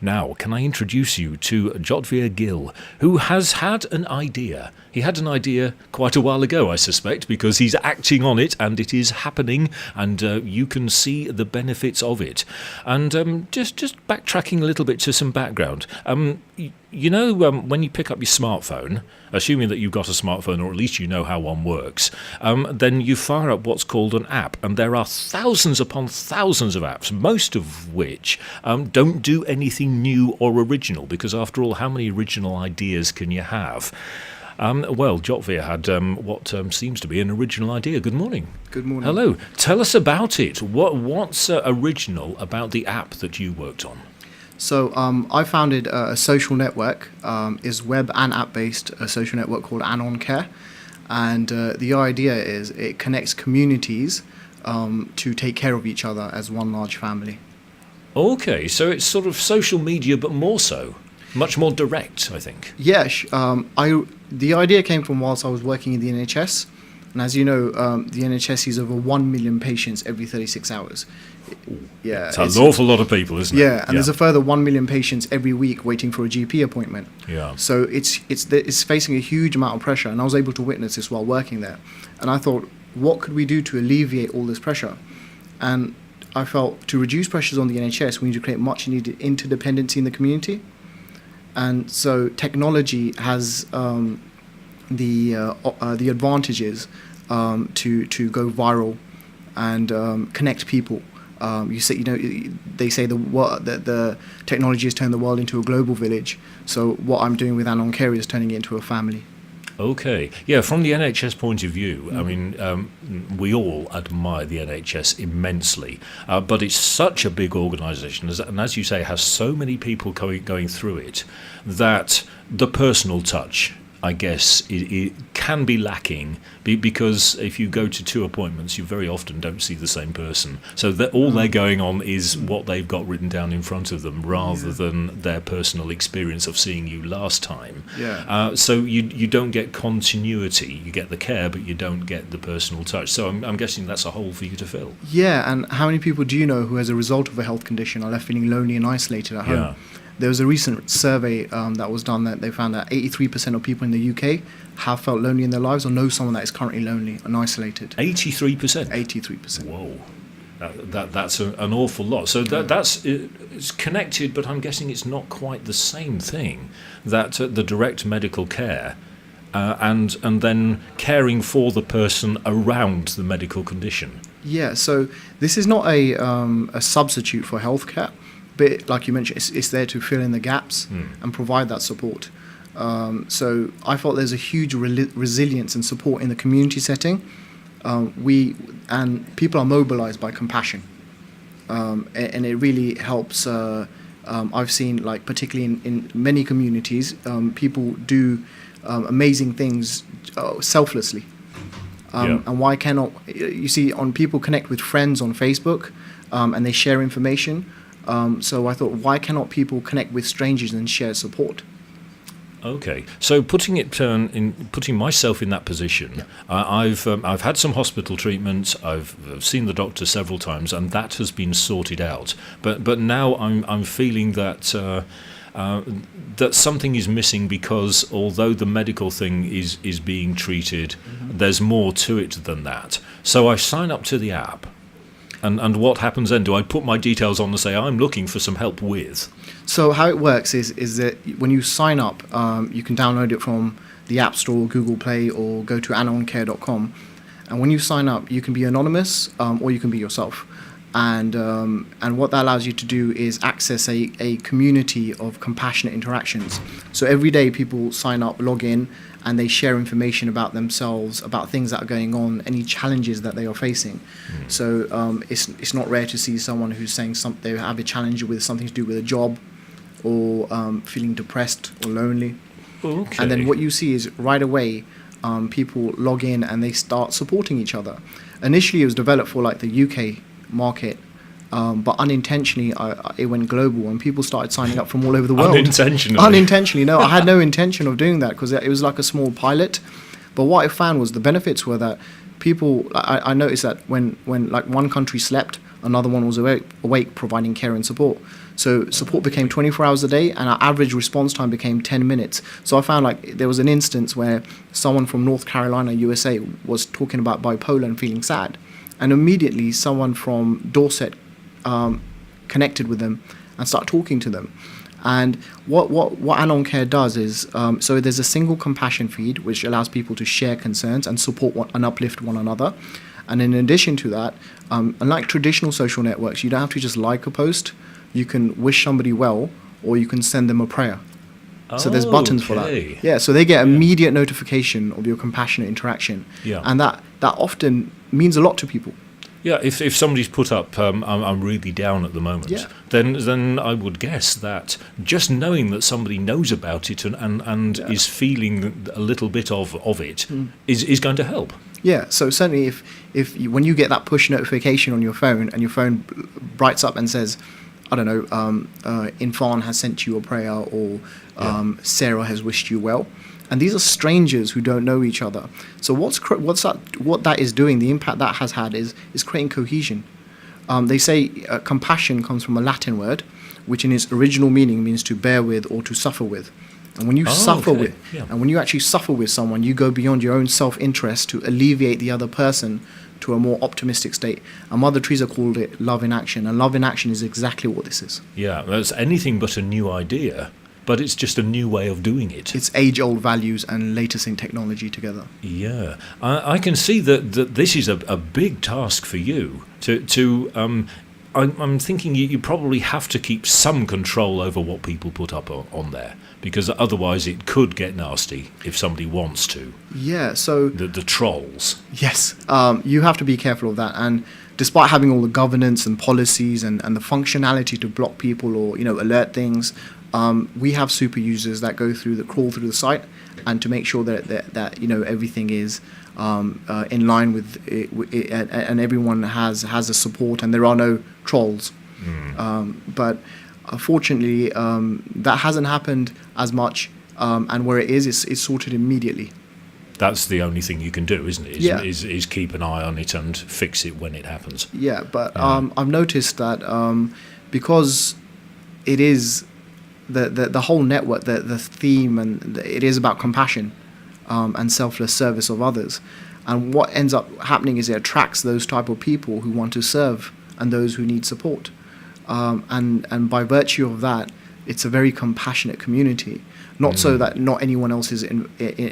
Now, can I introduce you to Jyotveer Gill, who has had an idea. He had an idea quite a while ago, I suspect, because he's acting on it and it is happening, and you can see the benefits of it. And just backtracking a little bit to some background. When you pick up your smartphone, assuming that you've got a smartphone or at least you know how one works, then you fire up what's called an app. And there are thousands upon thousands of apps, most of which don't do anything new or original, because after all, how many original ideas can you have? Jyotveer had what seems to be an original idea. Good morning. Good morning. Hello. Tell us about it. What's original about the app that you worked on? So I founded a social network, is web and app-based, a social network called AnonCare. And the idea is it connects communities to take care of each other as one large family. Okay, so it's sort of social media, but more so. Much more direct, I think. Yes. The idea came from whilst I was working in the NHS. And as you know, the NHS sees over 1 million patients every 36 hours. Yeah, it's an awful lot of people, isn't it? Yeah, and there's a further 1 million patients every week waiting for a GP appointment. Yeah. So it's facing a huge amount of pressure, and I was able to witness this while working there. And I thought, what could we do to alleviate all this pressure? And I felt to reduce pressures on the NHS, we need to create much needed interdependency in the community. And so technology has the advantages to go viral and connect people. They say the technology has turned the world into a global village. So what I'm doing with AnonCare is turning it into a family. Okay. Yeah, from the NHS point of view, I mean, we all admire the NHS immensely, but it's such a big organisation, and as you say, has so many people going through it, that the personal touch, I guess, it can be lacking, because if you go to 2 appointments, you very often don't see the same person. So all they're going on is what they've got written down in front of them, rather than their personal experience of seeing you last time. Yeah. So you don't get continuity. You get the care, but you don't get the personal touch. So I'm guessing that's a hole for you to fill. Yeah, and how many people do you know who, as a result of a health condition, are left feeling lonely and isolated at home? Yeah. There was a recent survey that was done that they found that 83% of people in the UK have felt lonely in their lives or know someone that is currently lonely and isolated. 83%? 83%. Whoa. That's an awful lot. So it's connected, but I'm guessing it's not quite the same thing, that the direct medical care and then caring for the person around the medical condition. Yeah, so this is not a substitute for healthcare. But like you mentioned, it's there to fill in the gaps and provide that support. So I felt there's a huge resilience and support in the community setting. People are mobilized by compassion, and it really helps. I've seen, like, particularly in many communities, people do amazing things selflessly. And why cannot you see on people connect with friends on Facebook, and they share information. So I thought, why cannot people connect with strangers and share support? Okay, so putting myself in that position, I've had some hospital treatment. I've seen the doctor several times, and that has been sorted out. But now I'm feeling that that something is missing, because although the medical thing is being treated, there's more to it than that. So I sign up to the app. And what happens then? Do I put my details on and say, I'm looking for some help with? So how it works is that when you sign up, you can download it from the App Store, Google Play, or go to AnonCare.com. And when you sign up, you can be anonymous, or you can be yourself. And what that allows you to do is access a community of compassionate interactions. So every day people sign up, log in, and they share information about themselves, about things that are going on, any challenges that they are facing. So it's not rare to see someone who's saying they have a challenge with something to do with a job, or feeling depressed or lonely. Okay. And then what you see is right away people log in and they start supporting each other. Initially it was developed for like the UK market, but unintentionally it went global, and people started signing up from all over the world. Unintentionally, no. I had no intention of doing that, because it was like a small pilot. But what I found was the benefits were that people, I noticed that when like one country slept, Another one was awake providing care and support. So support became 24 hours a day, and our average response time became 10 minutes. So I found like there was an instance where someone from North Carolina, USA, was talking about bipolar and feeling sad. And immediately someone from Dorset connected with them and started talking to them. And what AnonCare does is, so there's a single compassion feed which allows people to share concerns and support and uplift one another. And in addition to that, unlike traditional social networks, you don't have to just like a post. You can wish somebody well, or you can send them a prayer. So there's buttons for that. Yeah, so they get immediate notification of your compassionate interaction. Yeah. And that often means a lot to people. Yeah, if somebody's put up, I'm really down at the moment, then I would guess that just knowing that somebody knows about it and is feeling a little bit of it is going to help. Yeah, so certainly if when you get that push notification on your phone and your phone brights up and says, I don't know, Infan has sent you a prayer, or Sarah has wished you well. And these are strangers who don't know each other. So what that is doing, the impact that has had is creating cohesion. They say compassion comes from a Latin word, which in its original meaning means to bear with or to suffer with. And when you and when you actually suffer with someone, you go beyond your own self-interest to alleviate the other person to a more optimistic state. And Mother Teresa called it love in action, and love in action is exactly what this is. Yeah, that's anything but a new idea, but it's just a new way of doing it. It's age-old values and latest in technology together. Yeah, I can see that this is a big task for you I'm thinking you probably have to keep some control over what people put up on there, because otherwise it could get nasty if somebody wants to. Yeah, so the trolls. Yes, you have to be careful of that. And despite having all the governance and policies and the functionality to block people or alert things, we have super users that crawl through the site, and to make sure that everything is in line with it, and everyone has a support, and there are no trolls. But fortunately, that hasn't happened as much, and where it is, it's sorted immediately. That's the only thing you can do, isn't it? Yeah. Is keep an eye on it and fix it when it happens. Yeah, but I've noticed that because it is the whole network, the theme, and it is about compassion and selfless service of others. And what ends up happening is it attracts those type of people who want to serve and those who need support. And by virtue of that, it's a very compassionate community. Not so that not anyone else is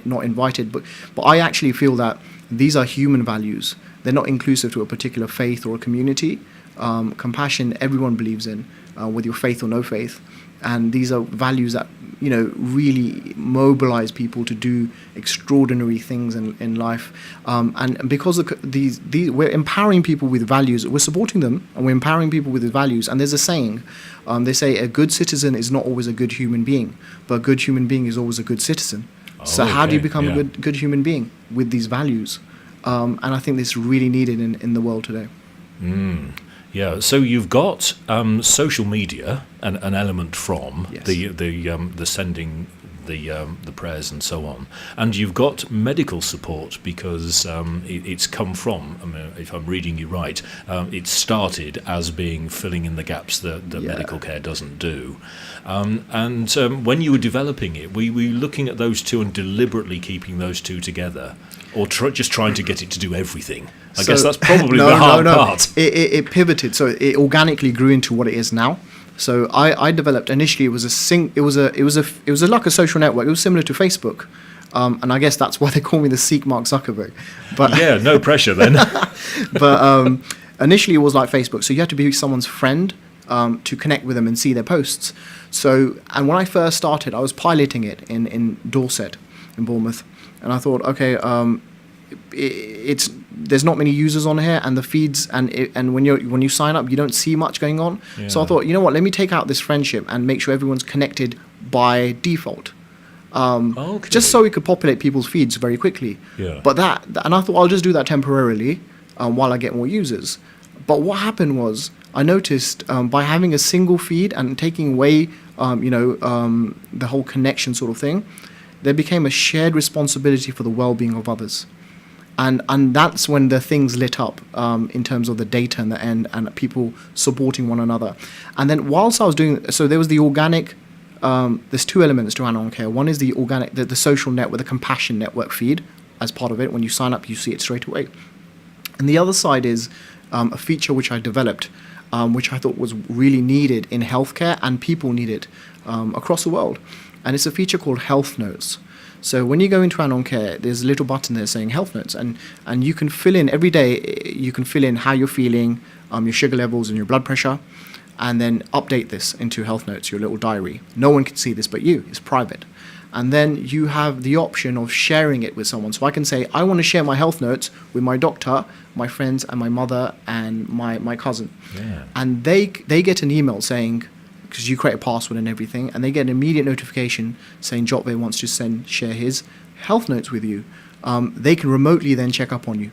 not invited, but I actually feel that these are human values. They're not inclusive to a particular faith or a community. Compassion, everyone believes in, with your faith or no faith. And these are values that really mobilize people to do extraordinary things in life. And because of these, we're empowering people with values. We're supporting them, and we're empowering people with values. And there's a saying, they say a good citizen is not always a good human being, but a good human being is always a good citizen. So how do you become a good human being? With these values. And I think this is really needed in the world today. Yeah, so you've got social media, an element from Yes. the sending the prayers and so on, and you've got medical support because it's come from. I mean, if I'm reading you right, it started as being filling in the gaps that medical care doesn't do, and when you were developing it, were you looking at those two and deliberately keeping those two together, or just trying to get it to do everything? I guess that's probably the hard part. It pivoted, so it organically grew into what it is now. So I developed initially. It was like a social network. It was similar to Facebook, and I guess that's why they call me the Sikh Mark Zuckerberg. But yeah, no pressure then. But initially it was like Facebook. So you had to be someone's friend to connect with them and see their posts. So, and when I first started, I was piloting it in Dorset, in Bournemouth, and I thought, okay, there's not many users on here, and the feeds and when you sign up, you don't see much going on. Yeah. So I thought, let me take out this friendship and make sure everyone's connected by default, just so we could populate people's feeds very quickly. Yeah. But and I thought I'll just do that temporarily while I get more users. But what happened was I noticed by having a single feed and taking away the whole connection sort of thing, there became a shared responsibility for the well-being of others. And that's when the things lit up in terms of the data and the end and people supporting one another. And then whilst I was doing, so there was the organic, there's two elements to AnonCare. One is the organic, the social network, the compassion network feed as part of it. When you sign up, you see it straight away. And the other side is a feature which I developed, which I thought was really needed in healthcare and people need it across the world. And it's a feature called Health Notes. So when you go into AnonCare, there's a little button there saying Health Notes, and you can fill in every day. You can fill in how you're feeling, your sugar levels and your blood pressure, and then update this into Health Notes, your little diary. No one can see this but you. It's private. And then you have the option of sharing it with someone. So I can say, I want to share my health notes with my doctor, my friends, and my mother, and my cousin. Yeah. And they get an email saying, because you create a password and everything, and they get an immediate notification saying Jyotveer wants to share his health notes with you. They can remotely then check up on you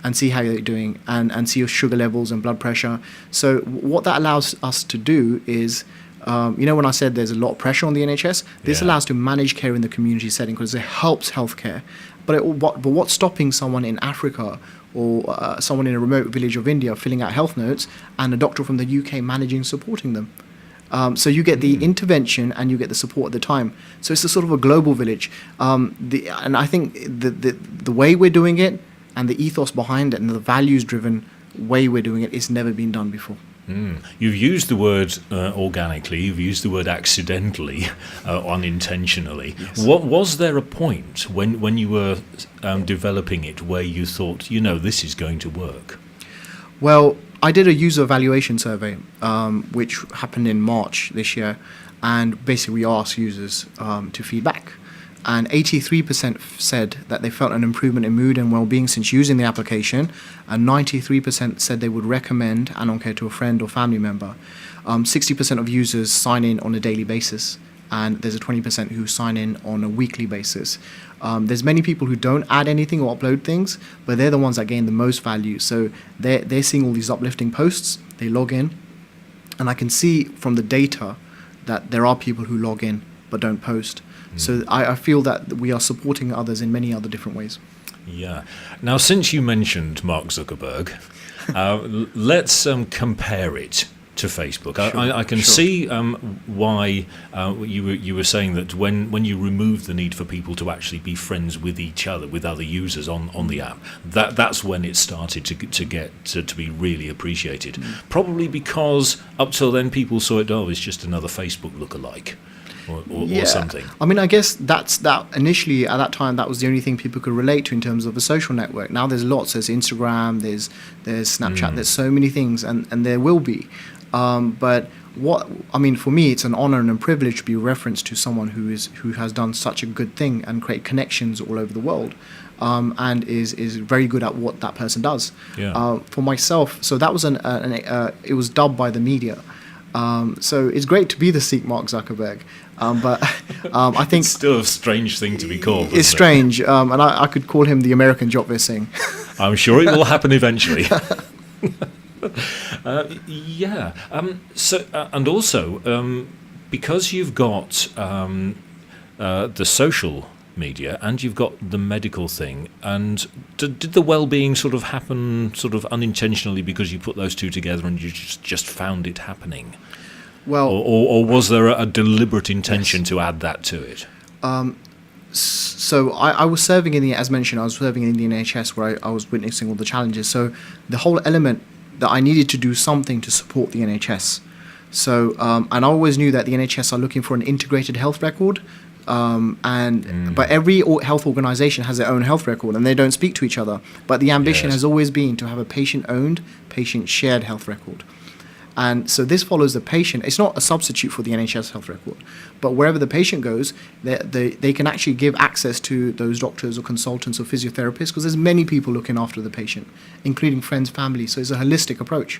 and see how you're doing and see your sugar levels and blood pressure. So what that allows us to do is, when I said there's a lot of pressure on the NHS, this allows to manage care in the community setting because it helps healthcare. But what's stopping someone in Africa or someone in a remote village of India filling out health notes and a doctor from the UK managing, supporting them? So you get the intervention and you get the support at the time. So it's a sort of a global village. And I think the way we're doing it and the ethos behind it and the values-driven way we're doing it, it's never been done before. You've used the word organically, you've used the word accidentally, unintentionally. Yes. What was there a point when you were developing it where you thought, this is going to work? Well, I did a user evaluation survey, which happened in March this year, and basically we asked users to feedback. And 83% said that they felt an improvement in mood and well-being since using the application, and 93% said they would recommend AnonCare to a friend or family member. 60% of users sign in on a daily basis, and there's a 20% who sign in on a weekly basis. There's many people who don't add anything or upload things, but they're the ones that gain the most value. So they're seeing all these uplifting posts, they log in, and I can see from the data that there are people who log in but don't post. So I feel that we are supporting others in many other different ways. Yeah. Now, since you mentioned Mark Zuckerberg, let's compare it to Facebook. Sure, I can see why you were saying that when you removed the need for people to actually be friends with each other, with other users on the app, that's when it started to be really appreciated. Probably because up till then people saw it, it's just another Facebook lookalike. Or something. I mean, I guess that initially at that time that was the only thing people could relate to in terms of a social network. Now there's lots. There's Instagram, there's Snapchat, there's so many things, and there will be. But for me, it's an honor and a privilege to be referenced to someone who has done such a good thing and create connections all over the world, and is very good at what that person does. Yeah. For myself, so that was it was dubbed by the media. So it's great to be the Sikh Mark Zuckerberg, but I think it's still a strange thing to be called. It's strange, and I could call him the American Jyotveer Singh. I'm sure it will happen eventually. So and also because you've got the social media and you've got the medical thing, and did the well-being sort of happen sort of unintentionally because you put those two together and you just found it happening? Well, or was there a deliberate intention to add that to it? So I was serving as mentioned, I was serving in the NHS where I was witnessing all the challenges. So the whole element that I needed to do something to support the NHS. So and I always knew that the NHS are looking for an integrated health record. But every health organisation has their own health record and they don't speak to each other. But the ambition has always been to have a patient-owned, patient-shared health record. And so this follows the patient. It's not a substitute for the NHS health record, but wherever the patient goes, they can actually give access to those doctors or consultants or physiotherapists because there's many people looking after the patient, including friends, family. So it's a holistic approach.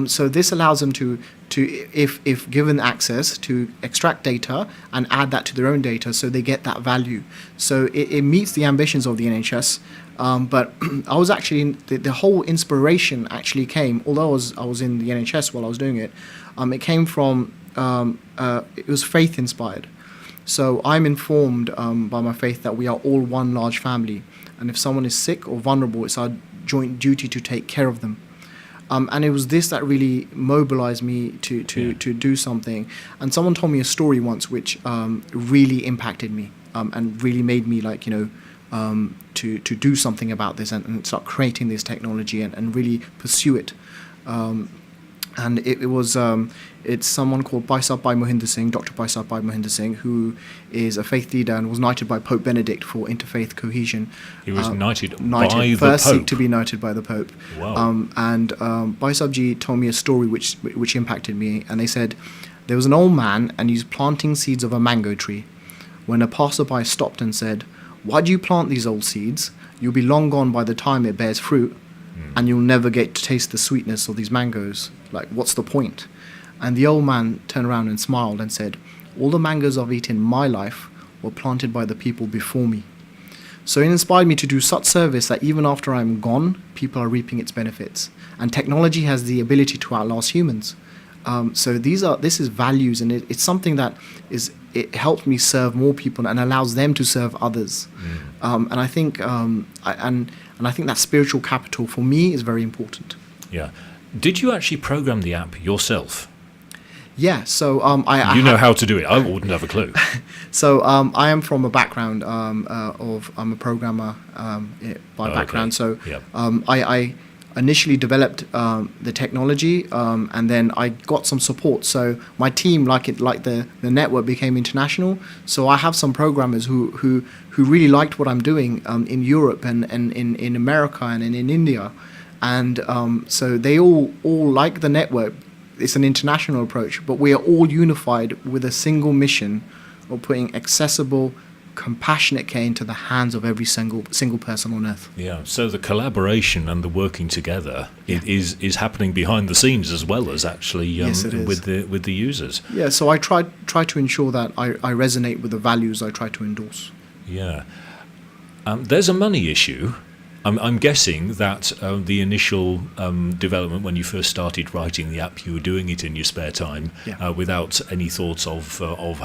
So this allows them to if given access, to extract data and add that to their own data so they get that value. So it meets the ambitions of the NHS. But I was actually, the whole inspiration actually came, although I was in the NHS while I was doing it, it came from, it was faith inspired. So I'm informed by my faith that we are all one large family, and if someone is sick or vulnerable, it's our joint duty to take care of them. And it was this that really mobilized me to do something. And someone told me a story once which really impacted me and really made me to do something about this and start creating this technology and really pursue it. And it's someone called Dr. Baisab Bhai Mohinder Singh, who is a faith leader and was knighted by Pope Benedict for interfaith cohesion. He was knighted by the first Pope. Sikh to be knighted by the Pope. Wow. And Baisab Ji told me a story which impacted me. And they said there was an old man and he was planting seeds of a mango tree, when a passerby stopped and said, "Why do you plant these old seeds? You'll be long gone by the time it bears fruit, and you'll never get to taste the sweetness of these mangoes. Like, what's the point?" And the old man turned around and smiled and said, "All the mangoes I've eaten in my life were planted by the people before me." So it inspired me to do such service that even after I'm gone, people are reaping its benefits. And technology has the ability to outlast humans. So this is values, and it's something that it helps me serve more people and allows them to serve others. And I think I think that spiritual capital for me is very important. Yeah. Did you actually program the app yourself? Yeah. So You know how to do it. I wouldn't have a clue. So I am from a background I'm a programmer by background. Okay. So Yep. I initially developed the technology, and then I got some support. So my team, the network, became international. So I have some programmers who really liked what I'm doing in Europe and in America and in India, and so they all like the network. It's an international approach, but we are all unified with a single mission of putting accessible, compassionate care into the hands of every single person on earth. Yeah. So the collaboration and the working together is happening behind the scenes as well as actually Yes, it is. with the users. Yeah, so I try to ensure that I resonate with the values I try to endorse. Yeah. There's a money issue. I'm guessing that the initial development, when you first started writing the app, you were doing it in your spare time, without any thoughts of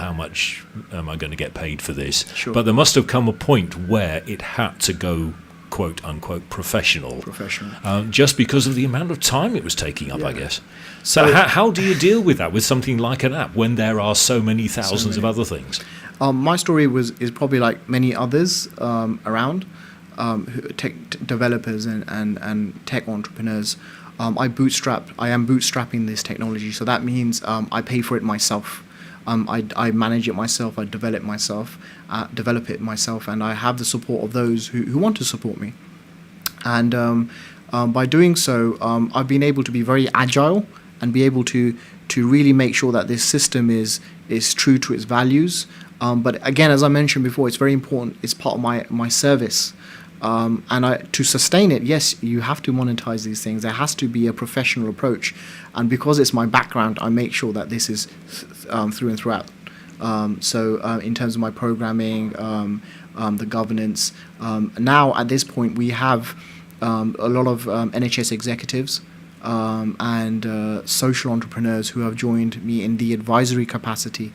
how much am I going to get paid for this. Sure. But there must have come a point where it had to go, quote unquote, professional. Just because of the amount of time it was taking up, I guess. So how do you deal with that with something like an app when there are so many thousands of other things? My story is probably like many others around. Tech developers and tech entrepreneurs. I am bootstrapping this technology, so that means I pay for it myself. I manage it myself. I develop it myself, and I have the support of those who want to support me. And by doing so, I've been able to be very agile and be able to really make sure that this system is true to its values. But again, as I mentioned before, it's very important. It's part of my service. And to sustain it, yes, you have to monetize these things. There has to be a professional approach, and because it's my background, I make sure that this is through and throughout. So in terms of my programming, the governance, now at this point we have a lot of NHS executives and social entrepreneurs who have joined me in the advisory capacity,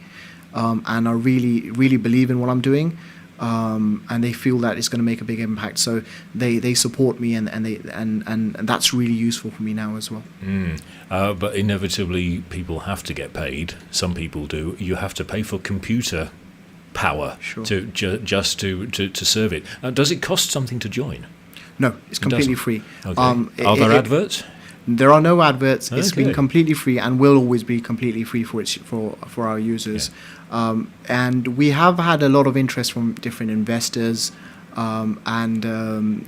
and are really believe in what I'm doing. And they feel that it's going to make a big impact, so they support me, and that's really useful for me now as well. But inevitably, people have to get paid. Some people do. You have to pay for computer power to just to serve it. Does it cost something to join? No, it's completely free. Okay. Are there adverts? There are no adverts. It's Okay. been completely free and will always be completely free for our users. And we have had a lot of interest from different investors. And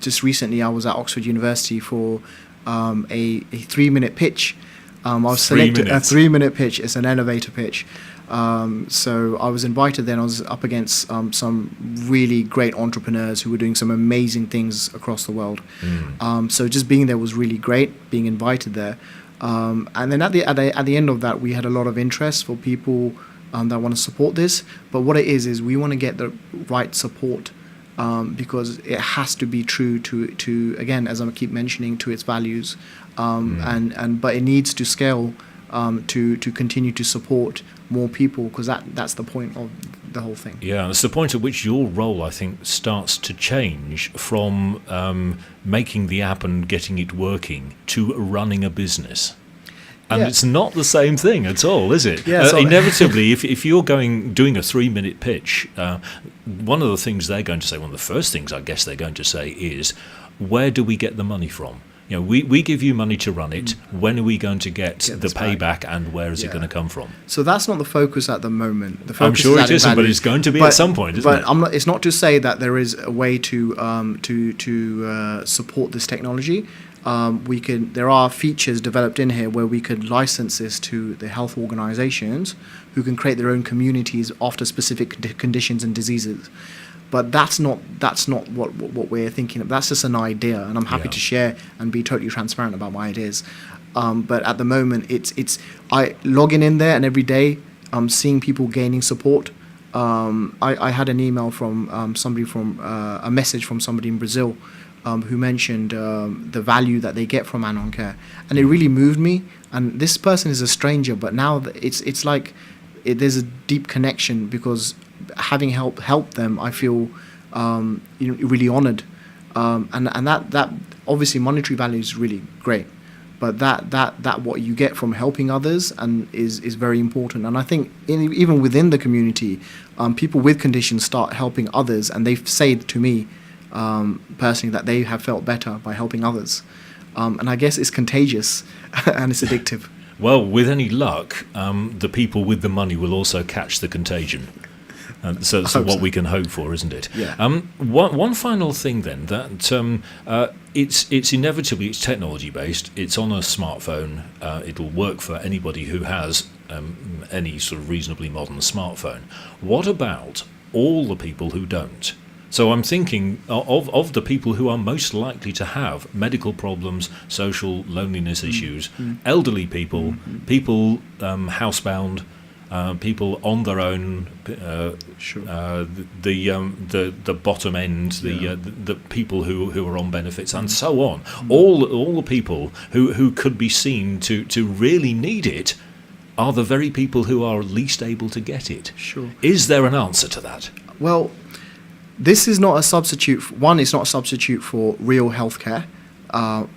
just recently, I was at Oxford University for a 3-minute pitch. I was selected a 3-minute pitch. It's an elevator pitch. So I was invited then. I was up against some really great entrepreneurs who were doing some amazing things across the world. So just being there was really great, being invited there. And then at the end of that, we had a lot of interest for people that want to support this. But what it is we want to get the right support, because it has to be true to again, as I keep mentioning, to its values. But it needs to scale to continue to support more people, because that's the point of the whole thing. Yeah, it's the point at which your role, I think, starts to change from making the app and getting it working to running a business. And Yeah. it's not the same thing at all, is it? Yeah, so- inevitably, if you're doing a 3-minute pitch, one of the things they're going to say, one of the first things I guess they're going to say is, where do we get the money from? You know, we give you money to run it. When are we going to get the this back. payback, and where is it Yeah. going to come from? So that's not the focus at the moment. The focus I'm sure is it adding isn't, but value. it's going to be at some point, isn't but it? I'm not, it's not to say that there is a way to support this technology. There are features developed in here where we could license this to the health organizations who can create their own communities after specific conditions and diseases. But that's not what we're thinking of. That's just an idea, and I'm happy Yeah. to share and be totally transparent about my ideas. But at the moment, it's I logging in there, and every day I'm seeing people gaining support. I had an email from somebody from a message from somebody in Brazil who mentioned the value that they get from AnonCare, and it really moved me. And this person is a stranger, but now it's like there's a deep connection, because having helped them, I feel really honoured, and that obviously monetary value is really great, but that what you get from helping others and is very important. And I think even within the community, people with conditions start helping others, and they say to me personally that they have felt better by helping others, and I guess it's contagious and it's addictive. Well, with any luck, the people with the money will also catch the contagion. So that's what we can hope for, isn't it? Yeah. One final thing then, that it's inevitably, it's technology based. It's on a smartphone. It'll work for anybody who has any sort of reasonably modern smartphone. What about all the people who don't? So I'm thinking of the people who are most likely to have medical problems, social loneliness issues, elderly people, people housebound, people on their own, Sure. the bottom end, the people who are on benefits, and so on. All the people who could be seen to really need it are the very people who are least able to get it. Sure. Is there an answer to that? Well, this is not a substitute. It's not a substitute for real healthcare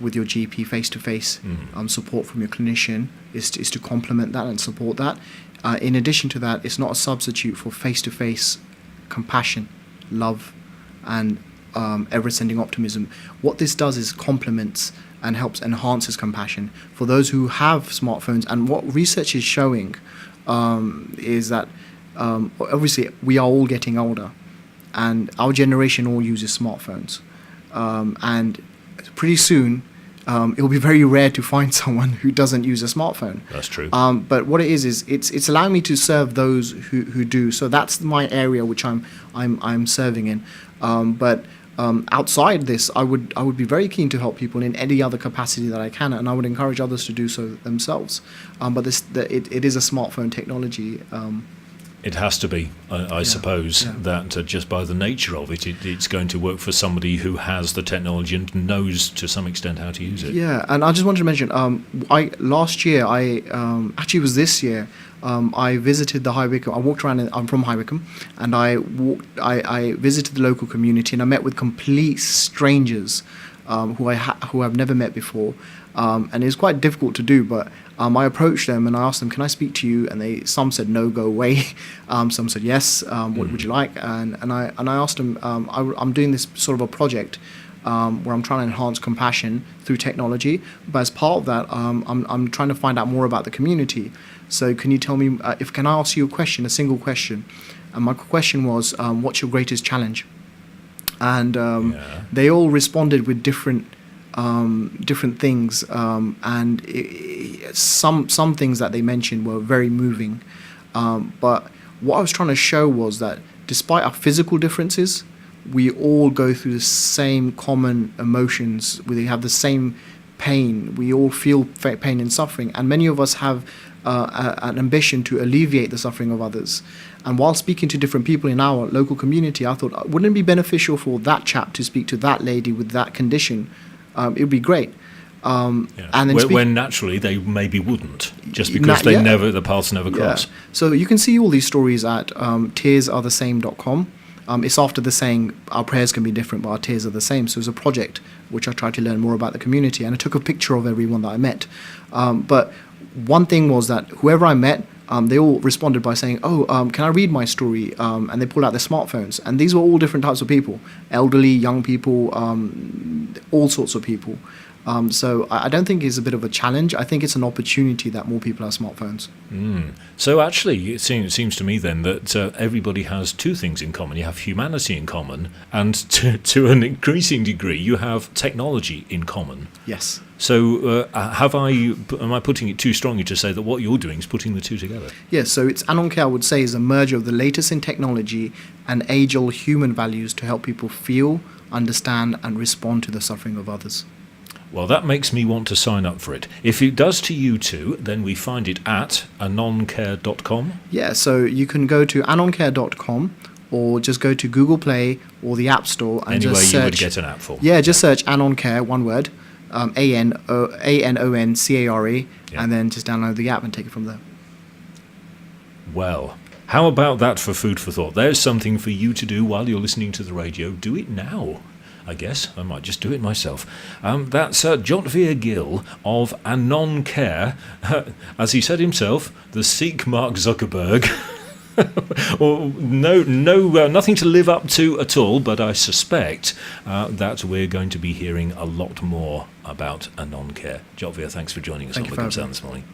with your GP face-to-face support from your clinician. Is to complement that and support that. In addition to that, it's not a substitute for face-to-face compassion, love, and ever-ascending optimism. What this does is complements and helps enhances compassion for those who have smartphones. And what research is showing is that obviously we are all getting older, and our generation all uses smartphones, and pretty soon it will be very rare to find someone who doesn't use a smartphone. That's true. But what it is it's allowing me to serve those who do. So that's my area which I'm serving in. But outside this, I would be very keen to help people in any other capacity that I can, and I would encourage others to do so themselves. But it is a smartphone technology. It has to be, I suppose, that just by the nature of it, it's going to work for somebody who has the technology and knows to some extent how to use it. Yeah, and I just wanted to mention, last year, actually it was this year, I visited the High Wycombe. I walked around. I'm from High Wycombe, and I visited the local community, and I met with complete strangers who I've never met before, and it was quite difficult to do, but. I approached them and I asked them, "Can I speak to you?" And some said, "No, go away." Some said, "Yes. What would you like?" And I asked them. I'm doing this sort of a project where I'm trying to enhance compassion through technology. But as part of that, I'm trying to find out more about the community. So can you tell me can I ask you a single question? And my question was, "What's your greatest challenge?" And they all responded with different things, and some things that they mentioned were very moving. But what I was trying to show was that despite our physical differences, we all go through the same common emotions. We have the same pain. We all feel pain and suffering, and many of us have an ambition to alleviate the suffering of others. And while speaking to different people in our local community, I thought, wouldn't it be beneficial for that chap to speak to that lady with that condition? It would be great. Yeah. And then when naturally they maybe wouldn't, just because the paths never cross. Yeah. So you can see all these stories at tearsarethesame.com. It's after the saying, our prayers can be different, but our tears are the same. So it's a project which I tried to learn more about the community, and I took a picture of everyone that I met. But one thing was that whoever I met, they all responded by saying, can I read my story? And they pulled out their smartphones. And these were all different types of people, elderly, young people, all sorts of people. So I don't think it's a bit of a challenge. I think it's an opportunity that more people have smartphones. So actually, it seems to me then that everybody has two things in common. You have humanity in common, and to an increasing degree, you have technology in common. Yes. So am I putting it too strongly to say that what you're doing is putting the two together? Yes, so it's AnonCare, I would say, is a merger of the latest in technology and age-old human values to help people feel, understand, and respond to the suffering of others. Well, that makes me want to sign up for it. If it does to you too, then we find it at AnonCare.com. Yeah, so you can go to AnonCare.com or just go to Google Play or the App Store and Anywhere just search. You would get an app for. Yeah, just search AnonCare, one word, ANONCARE, and then just download the app and take it from there. Well, how about that for food for thought? There's something for you to do while you're listening to the radio. Do it now. I guess I might just do it myself. That's Jyotveer Gill of AnonCare. As he said himself, the Sikh Mark Zuckerberg. Or nothing to live up to at all, but I suspect that we're going to be hearing a lot more about AnonCare. Jyotveer, thanks for joining us on Wycombe Sound this morning.